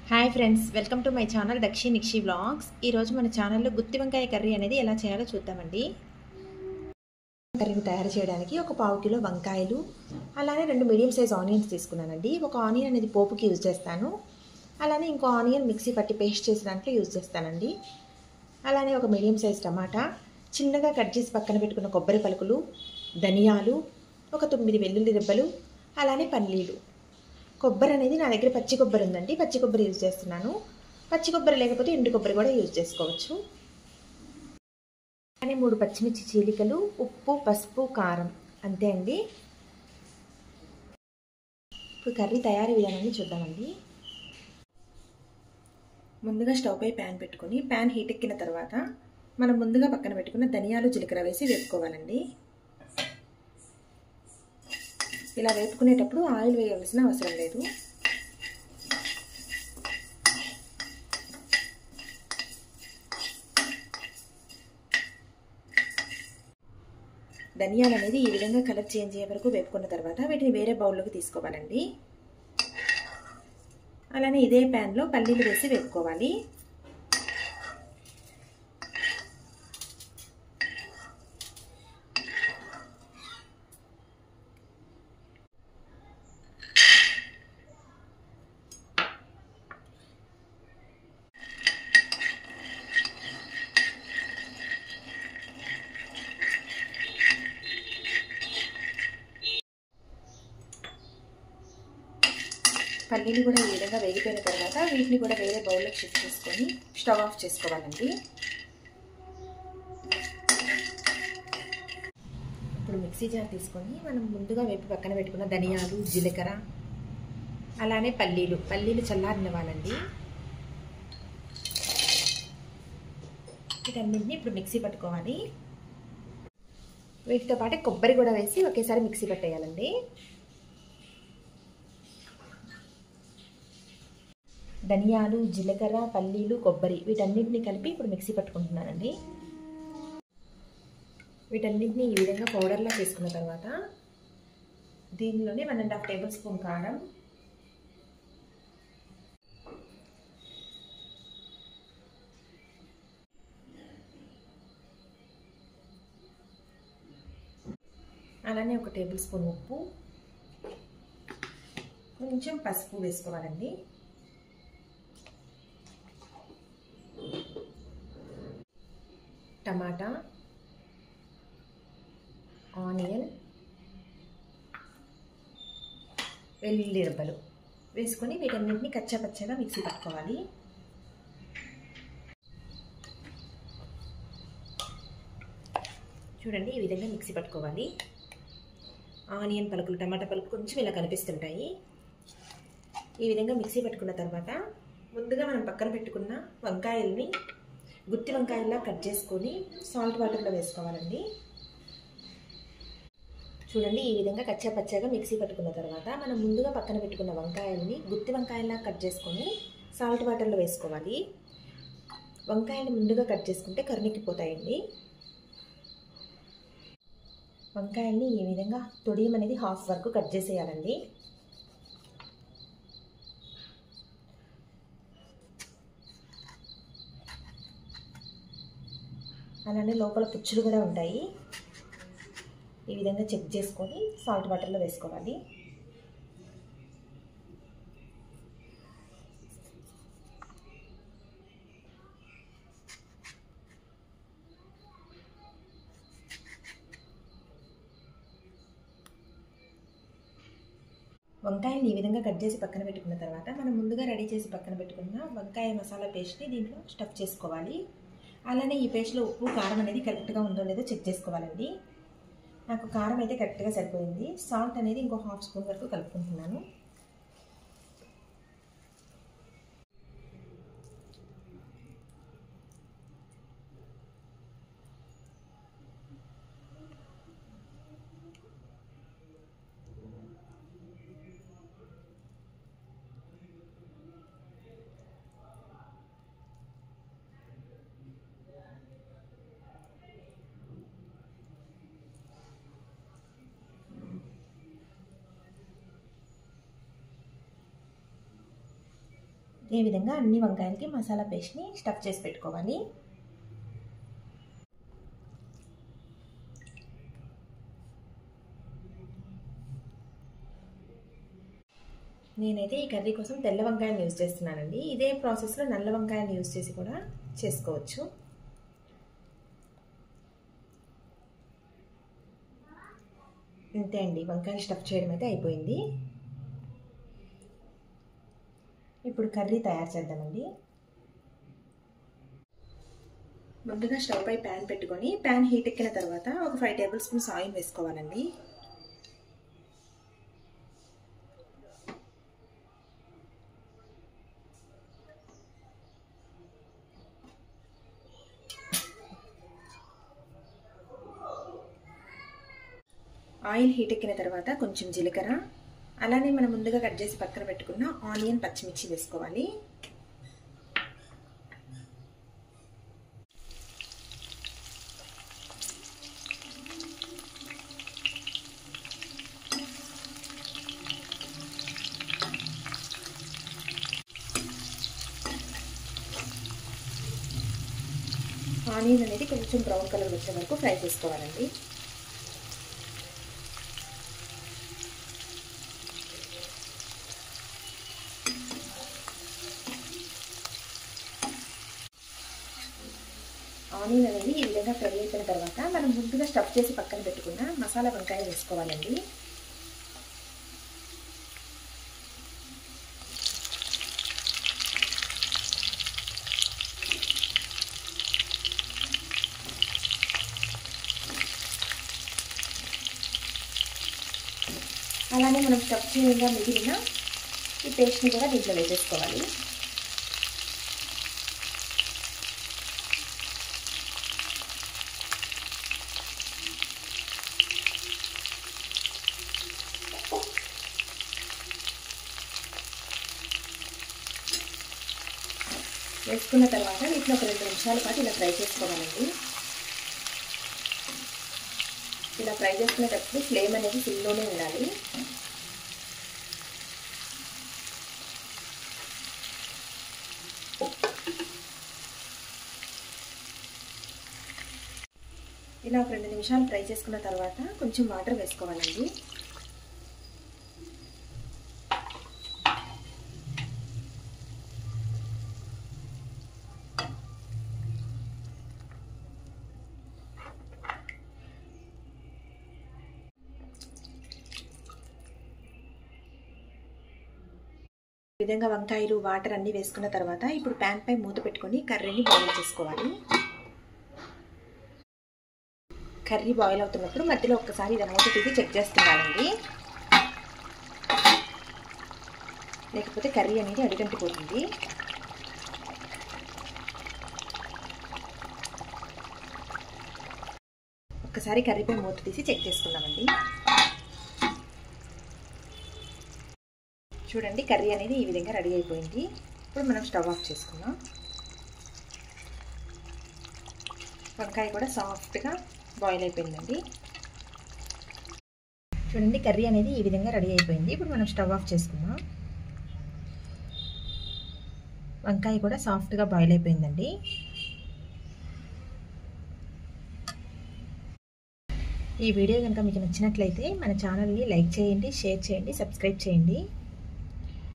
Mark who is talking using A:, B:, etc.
A: Hi friends, welcome to my channel Dakshi Nikshi vlogs. ఈరోజు మన ఛానల్లో గుత్తి వంకాయ కర్రీ అనేది ఎలా చేయాలో చూద్దామండి. కర్రీని తయారు చేయడానికి ఒక 1/2 కిలో వంకాయలు, అలానే 2 మీడియం సైజ్ ఆనియన్స్ తీసుకున్నానండి. ఒక ఆనియన్ అనేది పోపుకి యూజ్ చేస్తాను, అలానే ఇంకో ఆనియన్ మిక్సీ పట్టి పేస్ట్ చేసే దాంట్లో యూజ్ చేస్తానండి. అలానే ఒక మీడియం సైజ్ టమాటా, చిన్నగా కట్ చేసి పక్కన పెట్టుకున్న కొబ్బరి పలుకులు, ధనియాలు, ఒక 9 వెల్లుల్లి రెబ్బలు, అలానే పల్లీలు. కొబ్బరి అనేది నా దగ్గర పచ్చి కొబ్బరి ఉందండి, పచ్చి కొబ్బరి యూజ్ చేస్తున్నాను. పచ్చి కొబ్బరి లేకపోతే ఎండు కొబ్బరి కూడా యూజ్ చేసుకోవచ్చు. అలానే 3 పచ్చిమిర్చి చీలికలు, ఉప్పు, పసుపు, కారం, అంతే అండి. ఇప్పుడు కర్రీ తయారీ విధానాన్ని చూద్దామండి. ముందుగా స్టవ్ పై ప్యాన్ పెట్టుకొని ప్యాన్ హీట్ ఎక్కిన తర్వాత మనం ముందుగా పక్కన పెట్టుకున్న ధనియాలు, జీలకర్ర వేసి వేపుకోవాలండి. ఇలా వేపుకునేటప్పుడు ఆయిల్ వేయాల్సిన అవసరం లేదు. ధనియాలు అనేది ఈ విధంగా కలర్ చేంజ్ అయ్యే వరకు వేపుకున్న తర్వాత వీటిని వేరే బౌల్లోకి తీసుకోవాలండి. అలానే ఇదే ప్యాన్లో పల్లీలు వేసి వేపుకోవాలి. పల్లీలు కూడా ఈ విధంగా వేగిపోయిన తర్వాత వీటిని కూడా వేరే బౌల్లోకి షిఫ్ట్ చేసుకొని స్టవ్ ఆఫ్ చేసుకోవాలండి. ఇప్పుడు మిక్సీ జార్ తీసుకొని మనం ముందుగా వేపి పక్కన పెట్టుకున్న ధనియాలు, జీలకర్ర, అలానే పల్లీలు చల్లారనివ్వాలండి. వీటన్నింటినీ ఇప్పుడు మిక్సీ పట్టుకోవాలి. వీటితో పాటు కొబ్బరి కూడా వేసి ఒకేసారి మిక్సీ పట్టేయాలండి. ధనియాలు, జీలకర్ర, పల్లీలు, కొబ్బరి వీటన్నిటిని కలిపి ఇప్పుడు మిక్సీ పట్టుకుంటున్నానండి. వీటన్నిటిని ఈ విధంగా పౌడర్లా చేసుకున్న తర్వాత దీనిలోనే 1.5 టేబుల్ స్పూన్ కారం, అలానే 1 టేబుల్ స్పూన్ ఉప్పు, కొంచెం పసుపు వేసుకోవాలండి. టమాటా, ఆనియన్, వెల్లుల్లి రెబ్బలు వేసుకొని వీటన్నింటినీ కచ్చాపచ్చగా మిక్సీ పట్టుకోవాలి. చూడండి, ఈ విధంగా మిక్సీ పట్టుకోవాలి. ఆనియన్ పలుకులు, టమాటా పలుకులు కొంచెం ఇలా కనిపిస్తుంటాయి. ఈ విధంగా మిక్సీ పట్టుకున్న తర్వాత ముందుగా మనం పక్కన పెట్టుకున్న వంకాయల్ని గుత్తి వంకాయల్లా కట్ చేసుకొని సాల్ట్ వాటర్లో వేసుకోవాలండి. చూడండి, ఈ విధంగా కచ్చాపచ్చగా మిక్సీ పట్టుకున్న తర్వాత మనం ముందుగా పక్కన పెట్టుకున్న వంకాయల్ని గుత్తి వంకాయల్లా కట్ చేసుకొని సాల్ట్ వాటర్లో వేసుకోవాలి. వంకాయలు ముందుగా కట్ చేసుకుంటే కరిగిపోతాయండి. వంకాయల్ని ఈ విధంగా తొడియం అనేది హాఫ్ వరకు కట్ చేసేయాలండి. అలానే లోపల పుచ్చులు కూడా ఉంటాయి. ఈ విధంగా చెక్ చేసుకొని సాల్ట్ వాటర్లో వేసుకోవాలి. వంకాయని ఈ విధంగా కట్ చేసి పక్కన పెట్టుకున్న తర్వాత మనం ముందుగా రెడీ చేసి పక్కన పెట్టుకున్న వంకాయ మసాలా పేస్ట్ని దీంట్లో స్టఫ్ చేసుకోవాలి. అలానే ఈ పేస్ట్లో ఉప్పు, కారం అనేది కరెక్ట్గా ఉందో లేదో చెక్ చేసుకోవాలండి. నాకు కారం అయితే కరెక్ట్గా సరిపోయింది. సాల్ట్ అనేది ఇంకో హాఫ్ స్పూన్ వరకు కలుపుకుంటున్నాను. ఈ విధంగా అన్ని వంకాయలకి మసాలా పేస్ట్ని స్టఫ్ చేసి పెట్టుకోవాలి. నేనైతే ఈ కర్రీ కోసం తెల్ల వంకాయలు యూజ్ చేస్తున్నానండి. ఇదే ప్రాసెస్లో నల్ల వంకాయలు యూజ్ చేసి కూడా చేసుకోవచ్చు. అంతే అండి, వంకాయలు స్టఫ్ చేయడం అయితే అయిపోయింది. ఇప్పుడు కర్రీ తయారు చేద్దామండి. ముందుగా స్టవ్ పై ప్యాన్ పెట్టుకొని ప్యాన్ హీట్ ఎక్కిన తర్వాత ఒక 5 టేబుల్ స్పూన్స్ ఆయిల్ వేసుకోవాలండి. ఆయిల్ హీట్ ఎక్కిన తర్వాత కొంచెం జీలకర్ర, అలానే మనం ముందుగా కట్ చేసి పక్కన పెట్టుకున్న ఆనియన్, పచ్చిమిర్చి వేసుకోవాలి. ఆనియన్ అనేది కొంచెం బ్రౌన్ కలర్ వచ్చే వరకు ఫ్రై చేసుకోవాలండి. ఆనియన్ అనేది ఈ విధంగా ఫ్రై అయిపోయిన తర్వాత మనం ముందుగా స్టఫ్ చేసి పక్కన పెట్టుకున్న మసాలా వంకాయ వేసుకోవాలండి. అలానే మనం స్టఫ్ చేయగా మిగిలిన ఈ పేస్ట్ని కూడా దీంట్లో వేసేసుకోవాలి. వేసుకున్న తర్వాత వీటిని ఒక 2 నిమిషాల పాటు ఇలా ఫ్రై చేసుకోవాలండి. ఇలా ఫ్రై చేసుకునేటప్పుడు ఫ్లేమ్ అనేది ఫుల్లోనే ఉండాలి. ఇలా ఒక 2 నిమిషాలు ఫ్రై చేసుకున్న తర్వాత కొంచెం వాటర్ వేసుకోవాలండి. ఈ విధంగా వంకాయలు, వాటర్ అన్నీ వేసుకున్న తర్వాత ఇప్పుడు ప్యాన్ పై మూత పెట్టుకొని కర్రీని బాయిల్ చేసుకోవాలి. కర్రీ బాయిల్ అవుతున్నప్పుడు మధ్యలో ఒక్కసారి ఇలా మూత తీసి చెక్ చేస్తున్నానండి, లేకపోతే కర్రీ అనేది అడుగంటిపోతుంది. ఒక్కసారి కర్రీపై మూత తీసి చెక్ చేసుకున్నామండి. చూడండి, కర్రీ అనేది ఈ విధంగా రెడీ అయిపోయింది. ఇప్పుడు మనం స్టవ్ ఆఫ్ చేసుకుందాం. వంకాయ కూడా సాఫ్ట్గా బాయిల్ అయిపోయిందండి. చూడండి, కర్రీ అనేది ఈ విధంగా రెడీ అయిపోయింది. ఇప్పుడు మనం స్టవ్ ఆఫ్ చేసుకుందాం. వంకాయ కూడా సాఫ్ట్గా బాయిల్ అయిపోయిందండి. ఈ వీడియో కనుక మీకు నచ్చినట్లయితే మన ఛానల్ని లైక్ చేయండి, షేర్ చేయండి, సబ్స్క్రైబ్ చేయండి.